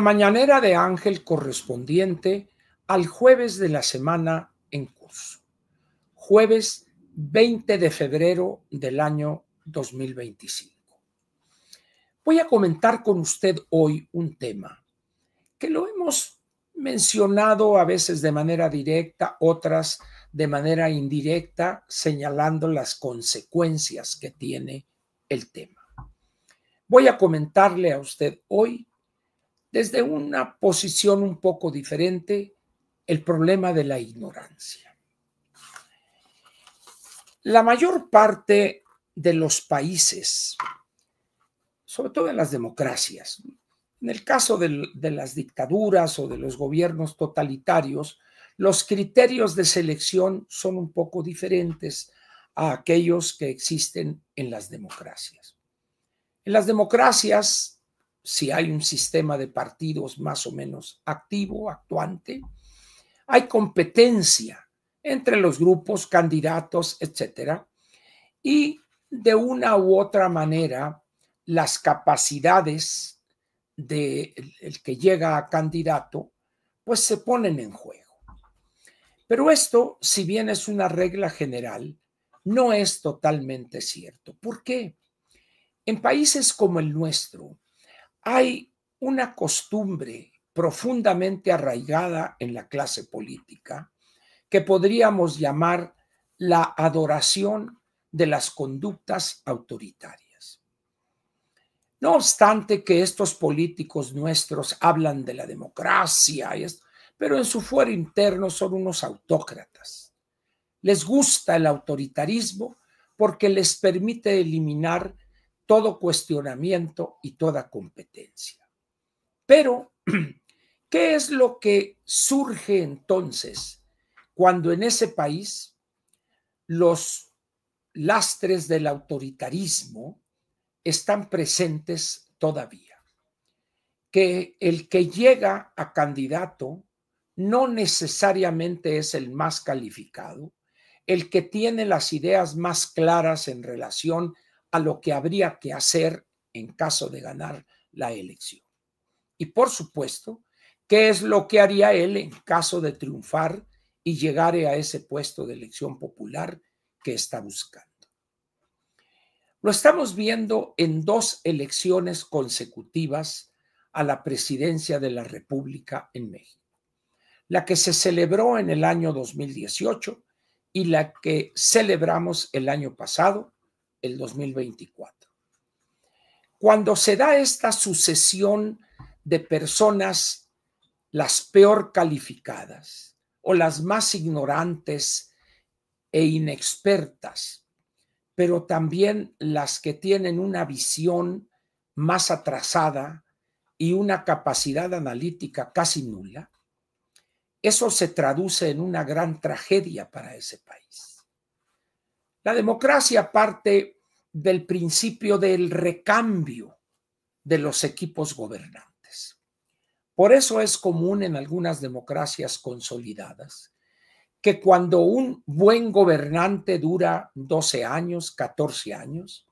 mañanera de Ángel correspondiente al jueves de la semana en curso, jueves 20 de febrero del año 2025. Voy a comentar con usted hoy un tema que lo hemos mencionado a veces de manera directa, otras de manera indirecta, señalando las consecuencias que tiene el tema. Voy a comentarle a usted hoy, desde una posición un poco diferente, el problema de la ignorancia. La mayor parte de los países, sobre todo en las democracias, en el caso de las dictaduras o de los gobiernos totalitarios, los criterios de selección son un poco diferentes a aquellos que existen en las democracias. En las democracias, si hay un sistema de partidos más o menos activo, actuante, hay competencia entre los grupos, candidatos, etcétera, y de una u otra manera las capacidades del que llega a candidato pues se ponen en juego. Pero esto, si bien es una regla general, no es totalmente cierto. ¿Por qué? En países como el nuestro hay una costumbre profundamente arraigada en la clase política que podríamos llamar la adoración de las conductas autoritarias. No obstante que estos políticos nuestros hablan de la democracia, pero en su fuero interno son unos autócratas. Les gusta el autoritarismo porque les permite eliminar todo cuestionamiento y toda competencia. Pero, ¿qué es lo que surge entonces cuando en ese país los lastres del autoritarismo están presentes todavía? Que el que llega a candidato no necesariamente es el más calificado, el que tiene las ideas más claras en relación a lo que habría que hacer en caso de ganar la elección. Y por supuesto, ¿qué es lo que haría él en caso de triunfar y llegar a ese puesto de elección popular que está buscando? Lo estamos viendo en dos elecciones consecutivas a la presidencia de la República en México. La que se celebró en el año 2018 y la que celebramos el año pasado, el 2024. Cuando se da esta sucesión de personas, las peor calificadas o las más ignorantes e inexpertas, pero también las que tienen una visión más atrasada y una capacidad analítica casi nula, eso se traduce en una gran tragedia para ese país. La democracia parte del principio del recambio de los equipos gobernantes. Por eso es común en algunas democracias consolidadas que cuando un buen gobernante dura 12 años, 14 años,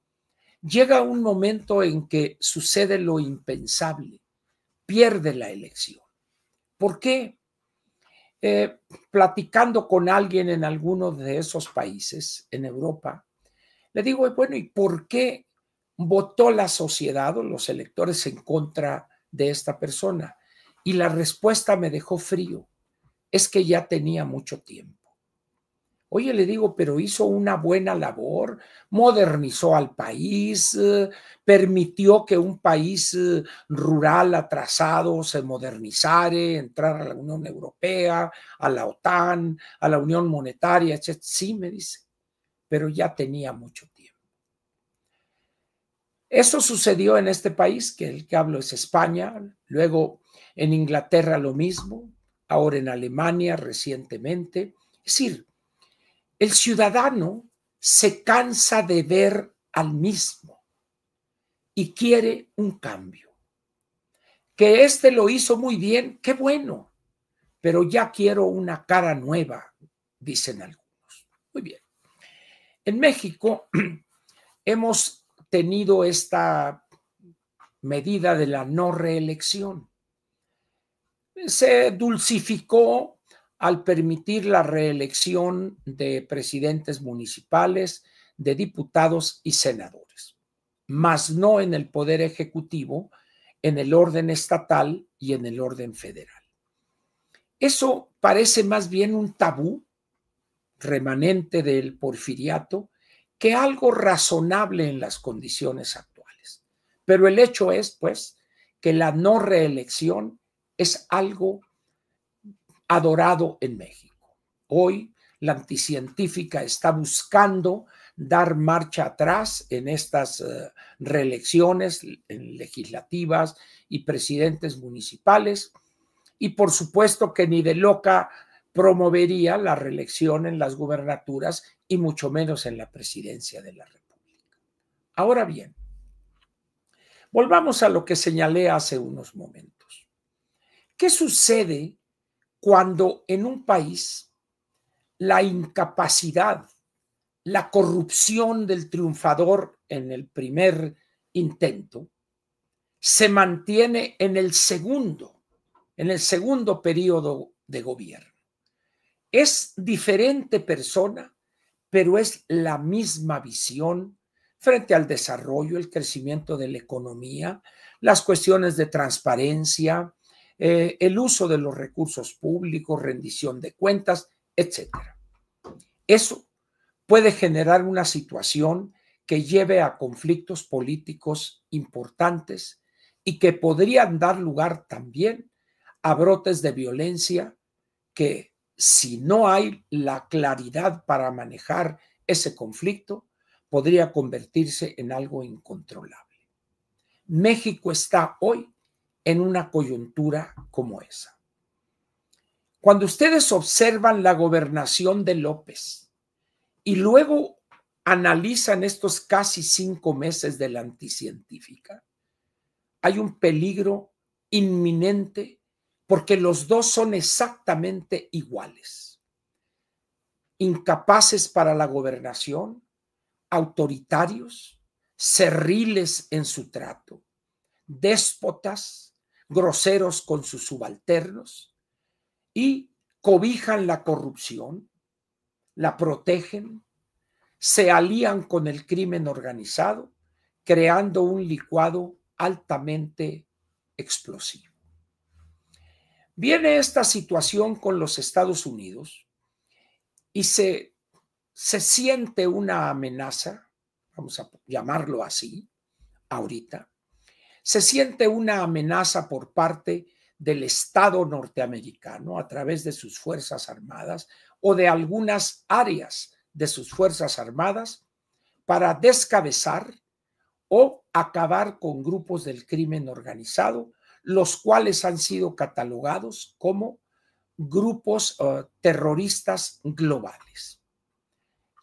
llega un momento en que sucede lo impensable, pierde la elección. ¿Por qué? Platicando con alguien en alguno de esos países, en Europa, le digo, bueno, ¿y por qué votó la sociedad o los electores en contra de esta persona? Y la respuesta me dejó frío, es que ya tenía mucho tiempo. Oye, le digo, pero hizo una buena labor, modernizó al país, permitió que un país rural atrasado se modernizara, entrar a la Unión Europea, a la OTAN, a la Unión Monetaria, etc. Sí, me dice, pero ya tenía mucho tiempo. Eso sucedió en este país, que el que hablo es España, luego en Inglaterra lo mismo, ahora en Alemania recientemente. Es decir, el ciudadano se cansa de ver al mismo y quiere un cambio. Que este lo hizo muy bien, qué bueno, pero ya quiero una cara nueva, dicen algunos. Muy bien. En México hemos tenido esta medida de la no reelección. se dulcificó al permitir la reelección de presidentes municipales, de diputados y senadores, mas no en el poder ejecutivo, en el orden estatal y en el orden federal. Eso parece más bien un tabú remanente del porfiriato que algo razonable en las condiciones actuales. Pero el hecho es, pues, que la no reelección es algo adorado en México. Hoy la anticientífica está buscando dar marcha atrás en estas reelecciones legislativas y presidentes municipales, y por supuesto que ni de loca promovería la reelección en las gubernaturas y mucho menos en la presidencia de la República. Ahora bien, volvamos a lo que señalé hace unos momentos. ¿Qué sucede cuando en un país la incapacidad, la corrupción del triunfador en el primer intento se mantiene en el segundo periodo de gobierno? Es diferente persona, pero es la misma visión frente al desarrollo, el crecimiento de la economía, las cuestiones de transparencia, el uso de los recursos públicos, rendición de cuentas, etcétera. Eso puede generar una situación que lleve a conflictos políticos importantes y que podrían dar lugar también a brotes de violencia que, si no hay la claridad para manejar ese conflicto, podría convertirse en algo incontrolable. México está hoy en una coyuntura como esa. Cuando ustedes observan la gobernación de López y luego analizan estos casi 5 meses de la anticientífica, hay un peligro inminente porque los dos son exactamente iguales. Incapaces para la gobernación, autoritarios, cerriles en su trato, déspotas, groseros con sus subalternos, y cobijan la corrupción, la protegen, se alían con el crimen organizado, creando un licuado altamente explosivo. Viene esta situación con los Estados Unidos y se siente una amenaza, vamos a llamarlo así, ahorita, se siente una amenaza por parte del Estado norteamericano a través de sus Fuerzas Armadas o de algunas áreas de sus Fuerzas Armadas para descabezar o acabar con grupos del crimen organizado, los cuales han sido catalogados como grupos terroristas globales.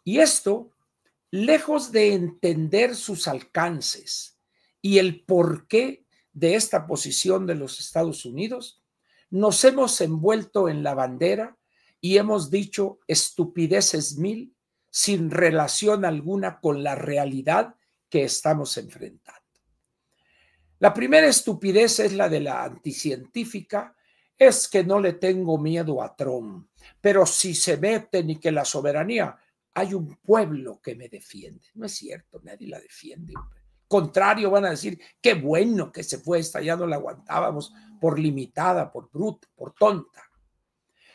Y esto, lejos de entender sus alcances y el porqué de esta posición de los Estados Unidos, nos hemos envuelto en la bandera y hemos dicho estupideces mil sin relación alguna con la realidad que estamos enfrentando. La primera estupidez es la de la anticientífica, es que no le tengo miedo a Trump, pero si se meten y que la soberanía, hay un pueblo que me defiende. No es cierto, nadie la defiende. Contrario, van a decir, qué bueno que se fue, esta ya no la aguantábamos por limitada, por bruta, por tonta.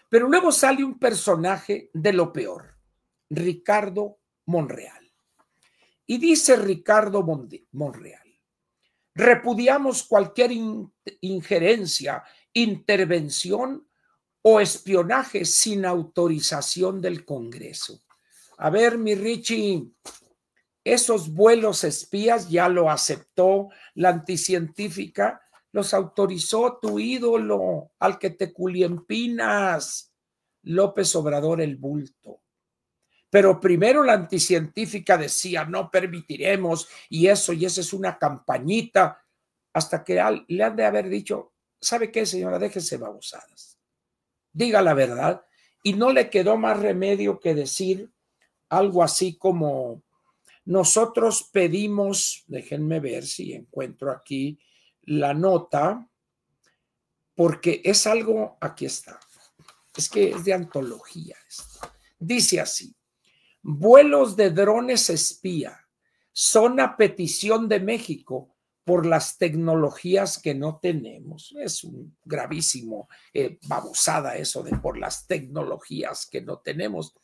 Pero luego sale un personaje de lo peor, Ricardo Monreal. Y dice Ricardo Monreal: repudiamos cualquier injerencia, intervención o espionaje sin autorización del Congreso. A ver, mi Richie, esos vuelos espías ya lo aceptó la anticientífica, los autorizó tu ídolo, al que te culiempinas, López Obrador el bulto. Pero primero la anticientífica decía, no permitiremos, y esa es una campañita, hasta que le han de haber dicho, ¿sabe qué, señora? Déjese babosadas, diga la verdad. Y no le quedó más remedio que decir algo así como, nosotros pedimos, déjenme ver si encuentro aquí la nota, porque es algo, aquí está, es que es de antología esto. Dice así: vuelos de drones espía son a petición de México por las tecnologías que no tenemos. Es un gravísimo babosada eso de por las tecnologías que no tenemos,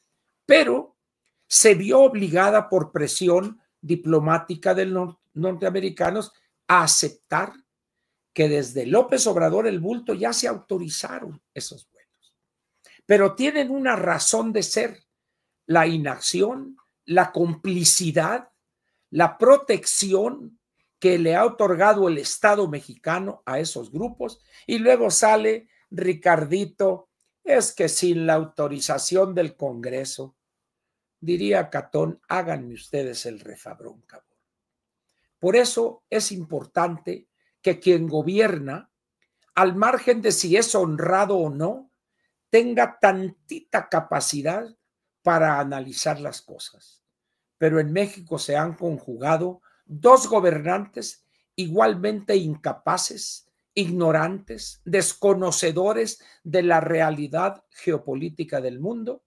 pero se vio obligada por presión diplomática de los norteamericanos a aceptar que desde López Obrador el bulto ya se autorizaron esos vuelos, pero tienen una razón de ser: la inacción, la complicidad, la protección que le ha otorgado el Estado mexicano a esos grupos. Y luego sale Ricardito, es que sin la autorización del Congreso, diría Catón, háganme ustedes el refabrón, cabrón. Por eso es importante que quien gobierna, al margen de si es honrado o no, tenga tantita capacidad para analizar las cosas. Pero en México se han conjugado dos gobernantes igualmente incapaces, ignorantes, desconocedores de la realidad geopolítica del mundo,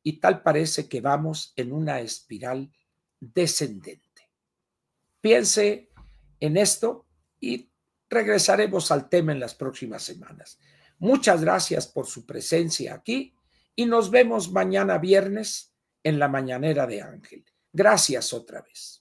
y tal parece que vamos en una espiral descendente. Piense en esto y regresaremos al tema en las próximas semanas. Muchas gracias por su presencia aquí y nos vemos mañana viernes en la Mañanera de Ángel. Gracias otra vez.